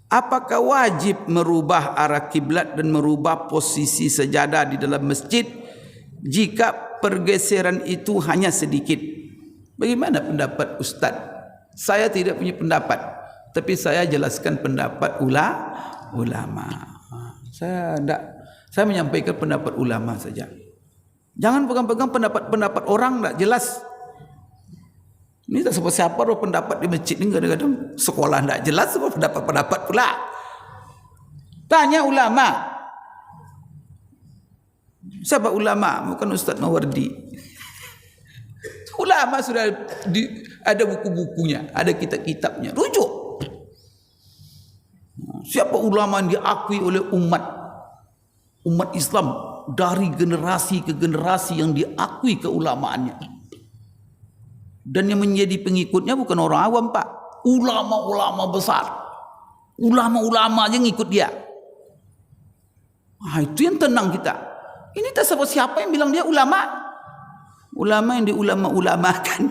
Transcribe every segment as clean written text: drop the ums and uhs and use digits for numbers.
apakah wajib merubah arah kiblat dan merubah posisi sajadah di dalam masjid jika pergeseran itu hanya sedikit? Bagaimana pendapat Ustaz? Saya tidak punya pendapat, tapi saya jelaskan pendapat ulama. Saya menyampaikan pendapat ulama saja. Jangan pegang-pegang pendapat orang tak jelas. Ini tak siapa pendapat di masjid ni, kadang-kadang sekolah tak jelas semua pendapat pula. Tanya ulama. Siapa ulama? Bukan Ustaz Mawardi. Ulama sudah ada buku-bukunya, ada kitab-kitabnya. Rujuk. Siapa ulama yang diakui oleh umat Islam dari generasi ke generasi, yang diakui keulamaannya? Dan yang menjadi pengikutnya bukan orang awam, Pak. Ulama-ulama besar. Ulama-ulama aja ngikut dia. Itu yang tenang kita. Ini tak siapa yang bilang dia ulama. Ulama yang diulama-ulamakan.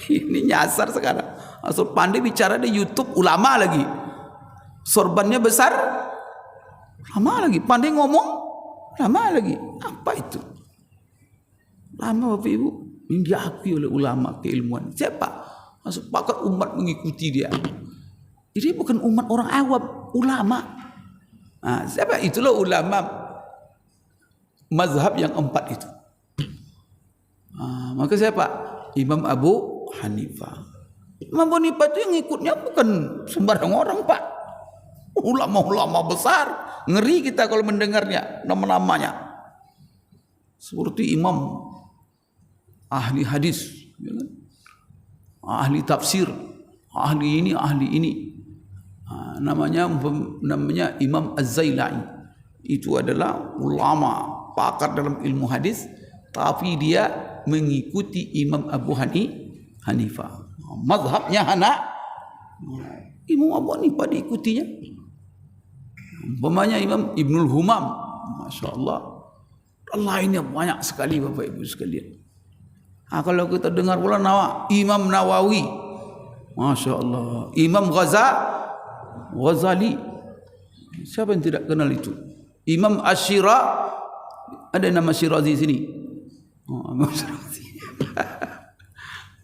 Ini nyasar sekarang. Asal pandai bicara di YouTube, ulama lagi. Sorbannya besar, ulama lagi. Pandai ngomong, ulama lagi. Apa itu? Lama Bapak Ibu, yang diakui oleh ulama keilmuan. Siapa? Sepakat umat mengikuti dia. Jadi bukan umat orang awam, ulama. Siapa? Itulah ulama mazhab yang 4 itu. Maka siapa? Imam Abu Hanifah. Imam Abu Hanifah itu yang ngikutnya bukan sembarang orang, Pak. Ulama-ulama besar. Ngeri kita kalau mendengarnya nama-namanya. Seperti Imam ahli hadis, ahli tafsir, ahli ini. Namanya Imam Az-Zailai. Itu adalah ulama pakar dalam ilmu hadis, tapi dia mengikuti Imam Abu Hanifah. Mazhabnya Imam Abu Hanifah diikutinya. Umpamanya Imam Ibnul Humam, Masya Allah. Lainnya banyak sekali Bapak Ibu sekalian. Kalau kita dengar pula Imam Nawawi, Masya Allah. Imam Ghazali. Siapa yang tidak kenal itu? Imam Ash-Shira. Ada nama Syirazi sini.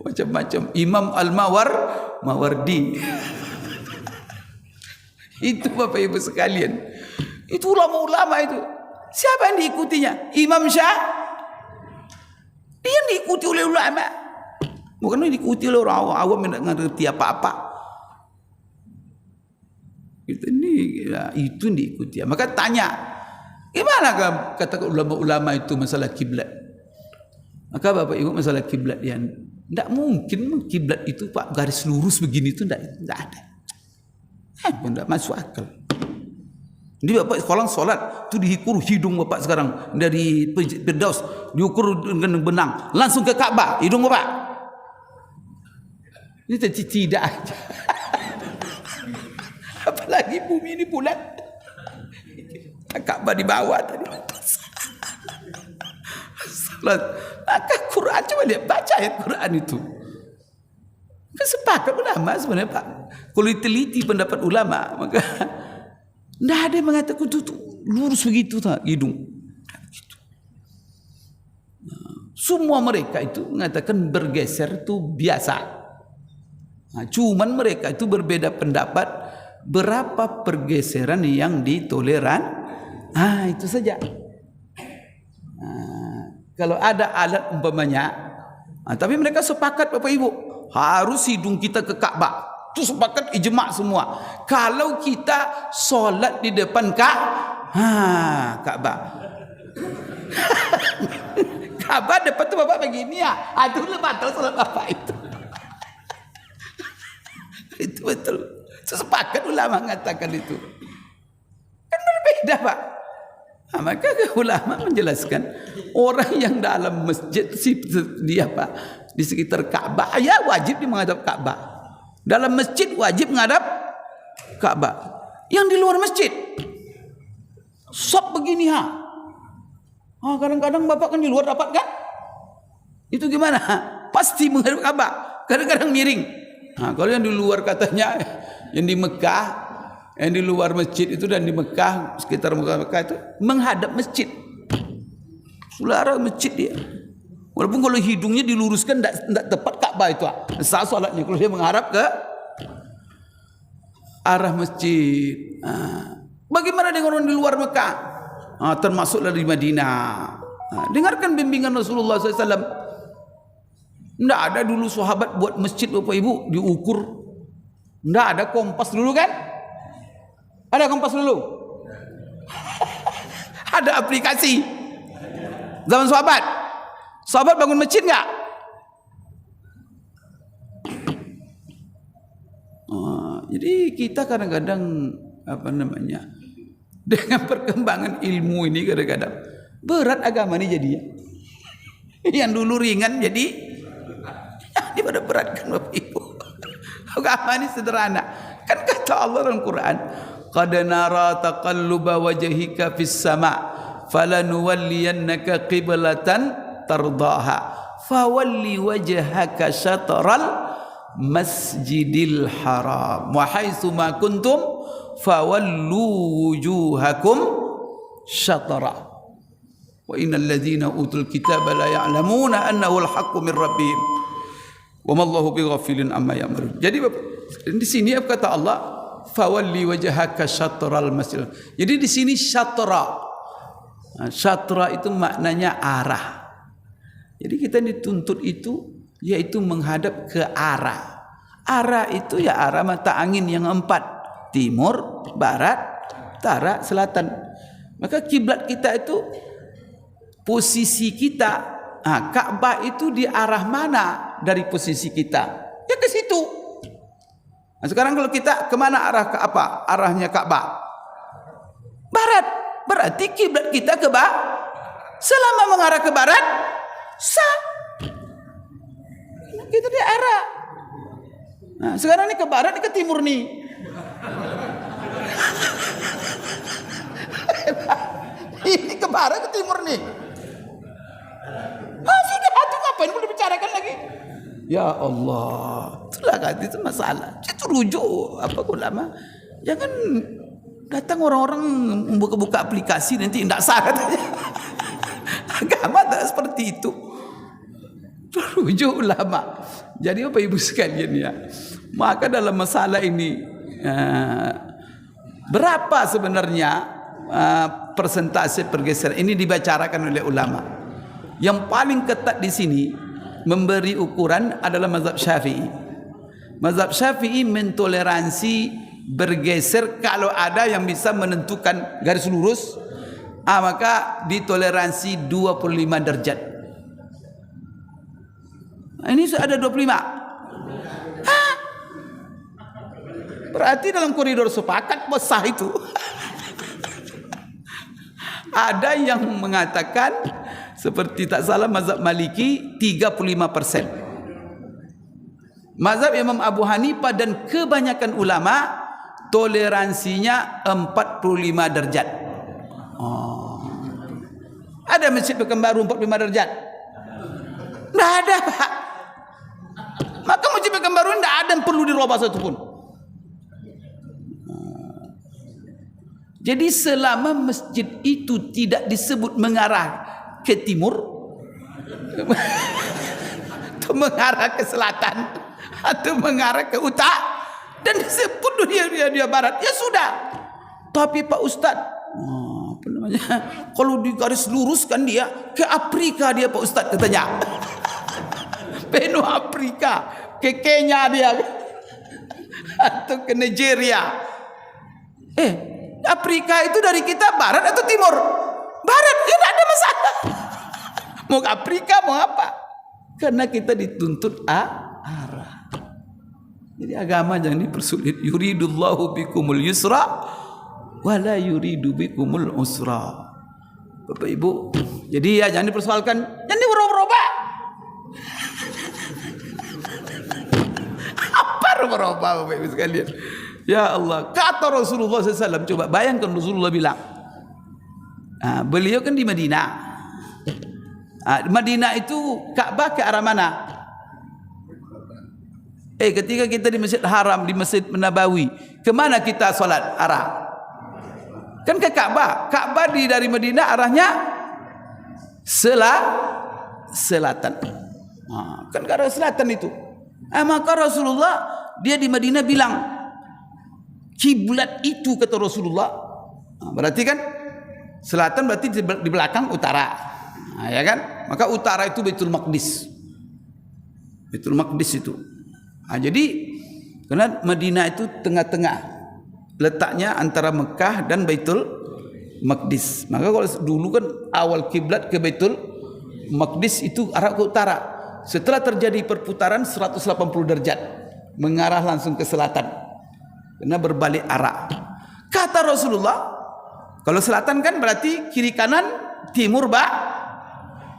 Macam-macam. Imam Al-Mawardi. Itu Bapak Ibu sekalian. Itu ulama-ulama itu. Siapa yang diikutinya? Imam Syah. Dia diikuti oleh ulama. Bukan diikuti oleh orang awam yang tak mengerti apa-apa. Itu yang diikuti. Maka tanya, gimana kata ulama-ulama itu masalah kiblat? Maka Bapak Ibu, masalah kiblat yang tidak mungkin kiblat itu Pak garis lurus begini itu tidak ada. Tidak masuk akal. Jadi Bapak sekolah solat tu diukur hidung Bapak sekarang dari Firdaus, diukur dengan benang langsung ke Ka'bah hidung Bapak. Ini tidak aja. Apalagi bumi ini bulat. Ka'bah di bawah tadi. Salat. Maka Quran coba lihat, baca ayat Quran itu. Sepakat ulama sebenarnya Pak. Kalau diteliti pendapat ulama, maka tidak ada yang mengatakan itu lurus begitu tak hidung. Semua mereka itu mengatakan bergeser itu biasa. Cuman mereka itu berbeda pendapat berapa pergeseran yang ditoleran. Itu saja. Kalau ada alat umpamanya, tapi mereka sepakat Bapak Ibu, harus hidung kita ke Ka'bah. Itu sepakat ijma' semua. Kalau kita solat di depan Ka'bah, Ka'bah depan tu Bapak begini ya, itu batal solat Bapak itu. Itu betul. Sepakat ulama mengatakan itu. Kan berbeda Pak. Maka ulama menjelaskan orang yang dalam masjid dia Pak di sekitar Ka'bah ya wajib dia menghadap Ka'bah. Dalam masjid wajib menghadap Ka'bah. Yang di luar masjid sop begini kadang-kadang Bapak kan di luar dapat kan? Itu gimana? Pasti menghadap Ka'bah. Kadang-kadang miring. Kalau yang di luar katanya, yang di Mekah, yang di luar masjid itu dan di Mekah, sekitar Mekah itu menghadap masjid. Saudara, masjid dia. Walaupun kalau hidungnya diluruskan tidak tepat Ka'bah itu. Sah salatnya kalau dia menghadap ke arah masjid. Bagaimana dengan orang di luar Mekah? Termasuklah di Madinah. Dengarkan bimbingan Rasulullah SAW. Tidak ada dulu sahabat buat masjid Bapak Ibu diukur. Tidak ada kompas dulu kan? Ada kompas dulu? Ada aplikasi. Zaman sahabat. Sahabat bangun masjid enggak? Jadi kita kadang-kadang dengan perkembangan ilmu ini kadang-kadang berat agama ini jadinya. Yang dulu ringan jadi pada berat kan Bapak Ibu. Agama ini sederhana. Kan kata Allah dalam Quran, qad nara taqalluba wajhika fis sama' falanuwalliyannaka qiblatan tardaha fawalli wajhaka syatral masjidil haram wa haitsu ma kuntum fawallu wujuhakum syatra wa innal ladzina utul kitaba la ya'lamuna annahu al-haqqu min rabbihim wa ma Allahu bighafilin amma ya'malun. Jadi di sini apa kata Allah? Fawalli wajhaka syatral masjid. Jadi di sini syatra. Syatra itu maknanya arah. Jadi kita dituntut itu yaitu menghadap ke arah. Arah itu ya arah mata angin yang 4. Timur, barat, utara, selatan. Maka kiblat kita itu posisi kita. Ka'bah itu di arah mana dari posisi kita? Ya ke situ. Sekarang kalau kita kemana arah ke apa? Arahnya Ka'bah barat. Berarti kiblat kita ke barat. Selama mengarah ke barat, sah. Kita di arah. Sekarang ini ke barat, ini ke timur nih. Ini ke barat, ke timur nih. Sudah, itu ngapain boleh bicarakan lagi? Ya Allah, itulah kan itu masalah. Itu rujuk apa ulama. Jangan datang orang-orang membuka-buka aplikasi nanti tidak sah katanya. Agama tak seperti itu. Rujuk ulama. Jadi Bapak Ibu sekalian ya, maka dalam masalah ini berapa sebenarnya persentase pergeseran ini dibicarakan oleh ulama. Yang paling ketat di sini memberi ukuran adalah mazhab Syafi'i. Mazhab Syafi'i mentoleransi bergeser kalau ada yang bisa menentukan garis lurus, maka ditoleransi 25 derajat. Ini sudah ada 25. Berarti dalam koridor sepakat sah itu. Ada yang mengatakan seperti tak salah mazhab Maliki 35%. Mazhab Imam Abu Hanifah dan kebanyakan ulama toleransinya 45 derajat. Ada masjid Pekanbaru 45 derajat? Tidak ada, Pak. Maka masjid Pekanbaru tidak ada yang perlu dirubah satupun. Jadi selama masjid itu tidak disebut mengarah ke timur atau mengarah ke selatan atau mengarah ke utara dan disebut dia barat, ya sudah. Tapi Pak Ustadz, apa namanya, kalau di garis luruskan dia ke Afrika dia Pak Ustadz katanya. Benua Afrika, ke Kenya dia atau ke Nigeria. Afrika itu dari kita barat atau timur? Barat, ya tidak ada masalah. Mau ke Afrika mau apa? Karena kita dituntut arah. Jadi agama jangan dipersulit. Yuridullahu bikumul yusra wala yuridu bikumul usra. Bapak Ibu, jadi ya jangan dipersoalkan, jangan dirubah-rubah. Apa rubah-rubah Bapak Ibu sekalian? Ya Allah, kata Rasulullah SAW, coba bayangkan Rasulullah bilang, beliau kan di Madinah. Madinah itu Ka'bah ke arah mana? Ketika kita di Masjid Haram, di Masjid Nabawi, kemana kita solat arah? Kan ke Ka'bah. Ka'bah dari Madinah arahnya selatan. Kan ke arah selatan itu. Maka Rasulullah dia di Madinah bilang, kiblat itu kata Rasulullah. Berarti kan selatan berarti di belakang utara. Ya kan? Maka utara itu Baitul Maqdis. Baitul Maqdis itu. Jadi karena Madinah itu tengah-tengah, letaknya antara Mekah dan Baitul Maqdis. Maka kalau dulu kan awal kiblat ke Baitul Maqdis itu arah ke utara. Setelah terjadi perputaran 180 derajat mengarah langsung ke selatan. Karena berbalik arah. Kata Rasulullah, kalau selatan kan berarti kiri kanan, timur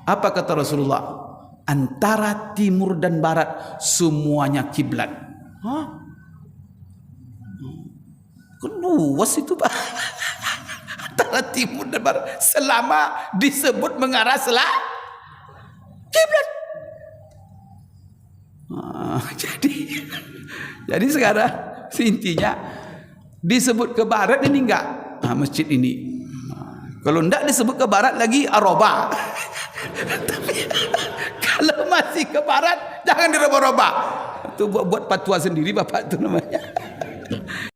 apa kata Rasulullah? Antara timur dan barat semuanya kiblat. Kan luas itu Pak. Antara timur dan barat selama disebut mengarah kiblat. Jadi sekarang intinya disebut ke barat ini enggak masjid ini. Kalau enggak disebut ke barat lagi Arafah. Tapi kalau masih ke barat jangan dirubah-rubah. Itu buat fatwa sendiri Bapak itu namanya.